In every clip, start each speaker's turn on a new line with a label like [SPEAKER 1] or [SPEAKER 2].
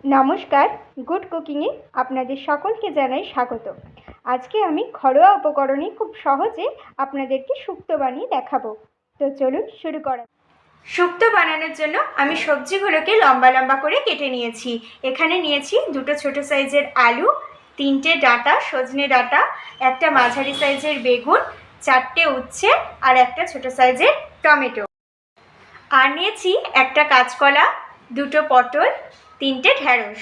[SPEAKER 1] নমস্কার, গুড কুকিংয়ে আপনাদের সকলকে জানাই স্বাগত। আজকে আমি ঘরোয়া উপকরণে খুব সহজে আপনাদেরকে শুক্তো বানিয়ে দেখাবো। তো চলুন শুরু করা। শুক্তো বানানোর জন্য আমি সবজিগুলোকে লম্বা লম্বা করে কেটে নিয়েছি। এখানে নিয়েছি দুটো ছোট সাইজের আলু, তিনটে ডাঁটা সজনে ডাঁটা, একটা মাঝারি সাইজের বেগুন, চারটে উচ্ছে আর একটা ছোট সাইজের টমেটো। আর নিয়েছি একটা কাঁচকলা, দুটো পটল, তিনটে ঢ্যাঁড়স।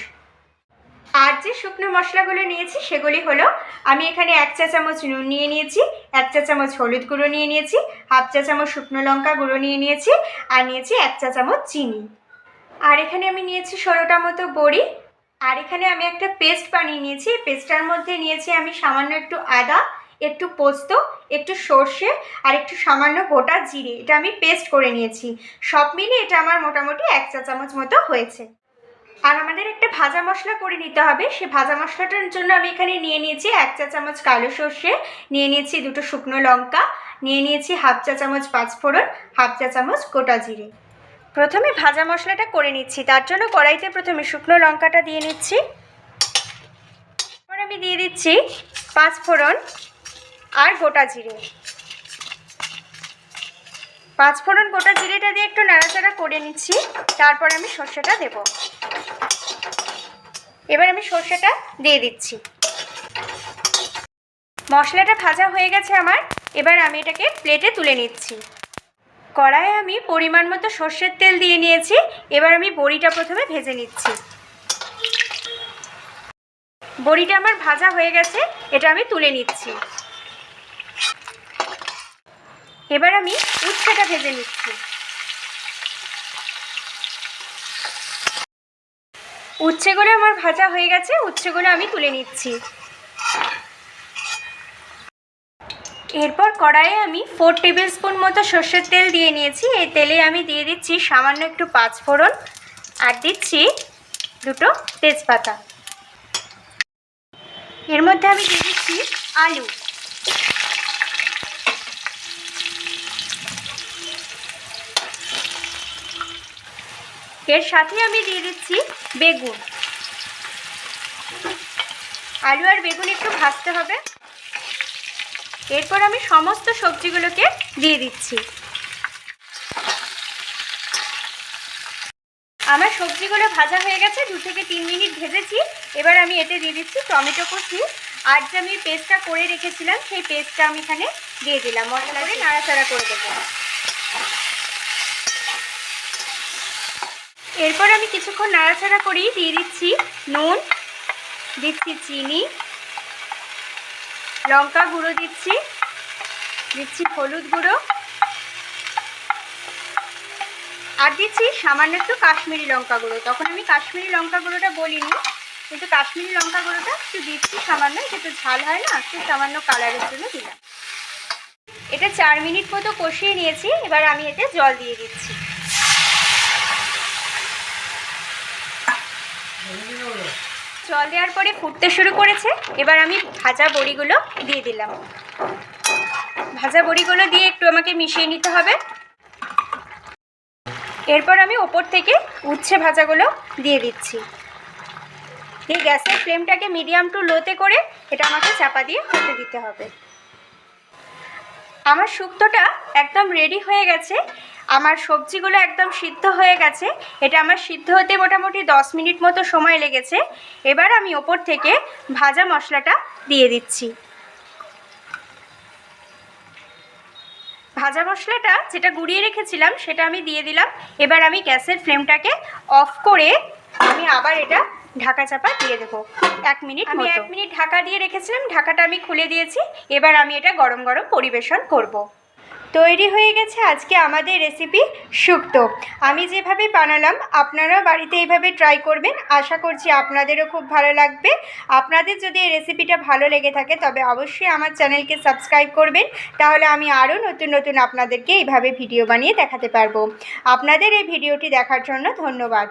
[SPEAKER 1] আর যে শুকনো মশলাগুলো নিয়েছি সেগুলি হলো, আমি এখানে 1 চা চামচ নুন নিয়ে নিয়েছি, 1 চা চামচ হলুদ গুঁড়ো নিয়ে নিয়েছি, 1/2 চা চামচ শুকনো লঙ্কা গুঁড়ো নিয়ে নিয়েছি, আর নিয়েছি 1 চা চামচ চিনি। আর এখানে আমি নিয়েছি 16টা মতো বড়ি। আর এখানে আমি একটা পেস্ট বানিয়ে নিয়েছি। পেস্টটার মধ্যে নিয়েছি আমি সামান্য একটু আদা, একটু পোস্ত, একটু সর্ষে আর একটু সামান্য গোটা জিরে। এটা আমি পেস্ট করে নিয়েছি। সব মিলিয়ে এটা আমার মোটামুটি 1 চা চামচ মতো হয়েছে। আর আমাদের একটা ভাজা মশলা করে নিতে হবে। সেই ভাজা মশলাটার জন্য আমি এখানে নিয়ে নিয়েছি 1 চা চামচ কালো সর্ষে, নিয়ে নিয়েছি দুটো শুকনো লঙ্কা, নিয়ে নিয়েছি 1/2 চা চামচ পাঁচফোড়ন, 1/2 চা চামচ গোটা জিরে। প্রথমে ভাজা মশলাটা করে নিচ্ছি। তার জন্য কড়াইতে প্রথমে শুকনো লঙ্কাটা দিয়ে নিচ্ছি। এরপর আমি দিয়ে দিচ্ছি পাঁচফোড়ন আর গোটা জিরে। পাঁচফোড়ন গোটা জিরেটা দিয়ে একটু নাড়াচাড়া করে নিচ্ছি। তারপর আমি সর্ষেটা দেব। এবার আমি সর্ষেটা দিয়ে দিচ্ছি। মশলাটা ভাজা হয়ে গেছে আমার। এবার আমি এটাকে প্লেটে তুলে নিচ্ছি। কড়াইয়ে আমি পরিমাণ মতো সর্ষের তেল দিয়ে নিয়েছি। এবার আমি বড়িটা প্রথমে ভেজে নিচ্ছি। বড়িটা আমার ভাজা হয়ে গেছে, এটা আমি তুলে নিচ্ছি। এবার আমি উচ্ছেটা ভেজে নিচ্ছি। উচ্ছেগুলো আমার ভাজা হয়ে গেছে, উচ্ছেগুলো আমি তুলে নিচ্ছি। এরপর কড়াইয়ে আমি 4 টেবিল স্পুন মতো সর্ষের তেল দিয়ে নিয়েছি। এই তেলে আমি দিয়ে দিচ্ছি সামান্য একটু পাঁচফোড়ন আর দিচ্ছি দুটো তেজপাতা। এর মধ্যে আমি দিয়ে দিচ্ছি আলু। এর সাথে আমি দিয়ে দিচ্ছি বেগুন। আলু আর বেগুন একটু ভাজতে হবে। এরপর আমি সমস্ত সবজিগুলোকে দিয়ে দিচ্ছি। আমার সবজিগুলো ভাজা হয়ে গেছে, 2 থেকে 3 মিনিট ভেজেছি। এবার আমি এতে দিয়ে দিচ্ছি টমেটো কুচি। আর যে আমি পেস্টটা করে রেখেছিলাম সেই পেস্টটা আমি এখানে দিয়ে দিলাম। মশলা করে নাড়াচাড়া করে দেবো। এরপর আমি কিছুক্ষণ নাড়াচাড়া করেই দিয়ে দিচ্ছি নুন, দিচ্ছি চিনি, লঙ্কা গুঁড়ো দিচ্ছি হলুদ গুঁড়ো, আর দিচ্ছি সামান্য একটু কাশ্মীরি লঙ্কা গুঁড়ো। তখন আমি কাশ্মীরি লঙ্কা গুঁড়োটা বলিনি, কিন্তু কাশ্মীরি লঙ্কা গুঁড়োটা একটু দিচ্ছি সামান্য, একটু ঝাল হয় না, একটু সামান্য কালারের জন্য দিলাম। এটা 4 মিনিট মতো কষিয়ে নিয়েছি। এবার আমি এতে জল দিয়ে দিচ্ছি। জল দেওয়ার পরে ফুটতে শুরু করেছে। এবার আমি ভাজা বড়িগুলো দিয়ে দিলাম। ভাজা বড়িগুলো দিয়ে একটু আমাকে মিশিয়ে নিতে হবে। এরপর আমি ওপর থেকে উচ্ছে ভাজাগুলো দিয়ে দিচ্ছি। এই গ্যাসের ফ্লেমটাকে মিডিয়াম টু লোতে করে এটা আমাকে চাপা দিয়ে হতে দিতে হবে। আমার শুক্তোটা একদম রেডি হয়ে গেছে। আমার সবজিগুলো একদম সিদ্ধ হয়ে গেছে। এটা আমার সিদ্ধ হতে মোটামুটি 10 মিনিট মতো সময় লেগেছে। এবার আমি ওপর থেকে ভাজা মশলাটা দিয়ে দিচ্ছি। ভাজা মশলাটা যেটা গুঁড়িয়ে রেখেছিলাম সেটা আমি দিয়ে দিলাম। এবার আমি গ্যাসের ফ্লেমটাকে অফ করে আমি আবার এটা ঢাকা চাপা দিয়ে দেবো 1 মিনিট। আমি 1 মিনিট ঢাকা দিয়ে রেখেছিলাম, ঢাকাটা আমি খুলে দিয়েছি। এবার আমি এটা গরম গরম পরিবেশন করব। তৈরি হয়ে গেছে আজকে আমাদের রেসিপি শুক্তো। আমি যেভাবে বানালাম আপনারাও বাড়িতে এইভাবে ট্রাই করবেন। আশা করছি আপনাদেরও খুব ভালো লাগবে। আপনাদের যদি এই রেসিপিটা ভালো লেগে থাকে তবে অবশ্যই আমার চ্যানেলকে সাবস্ক্রাইব করবেন। তাহলে আমি আরও নতুন নতুন আপনাদেরকে এইভাবে ভিডিও বানিয়ে দেখাতে পারবো। আপনাদের এই ভিডিওটি দেখার জন্য ধন্যবাদ।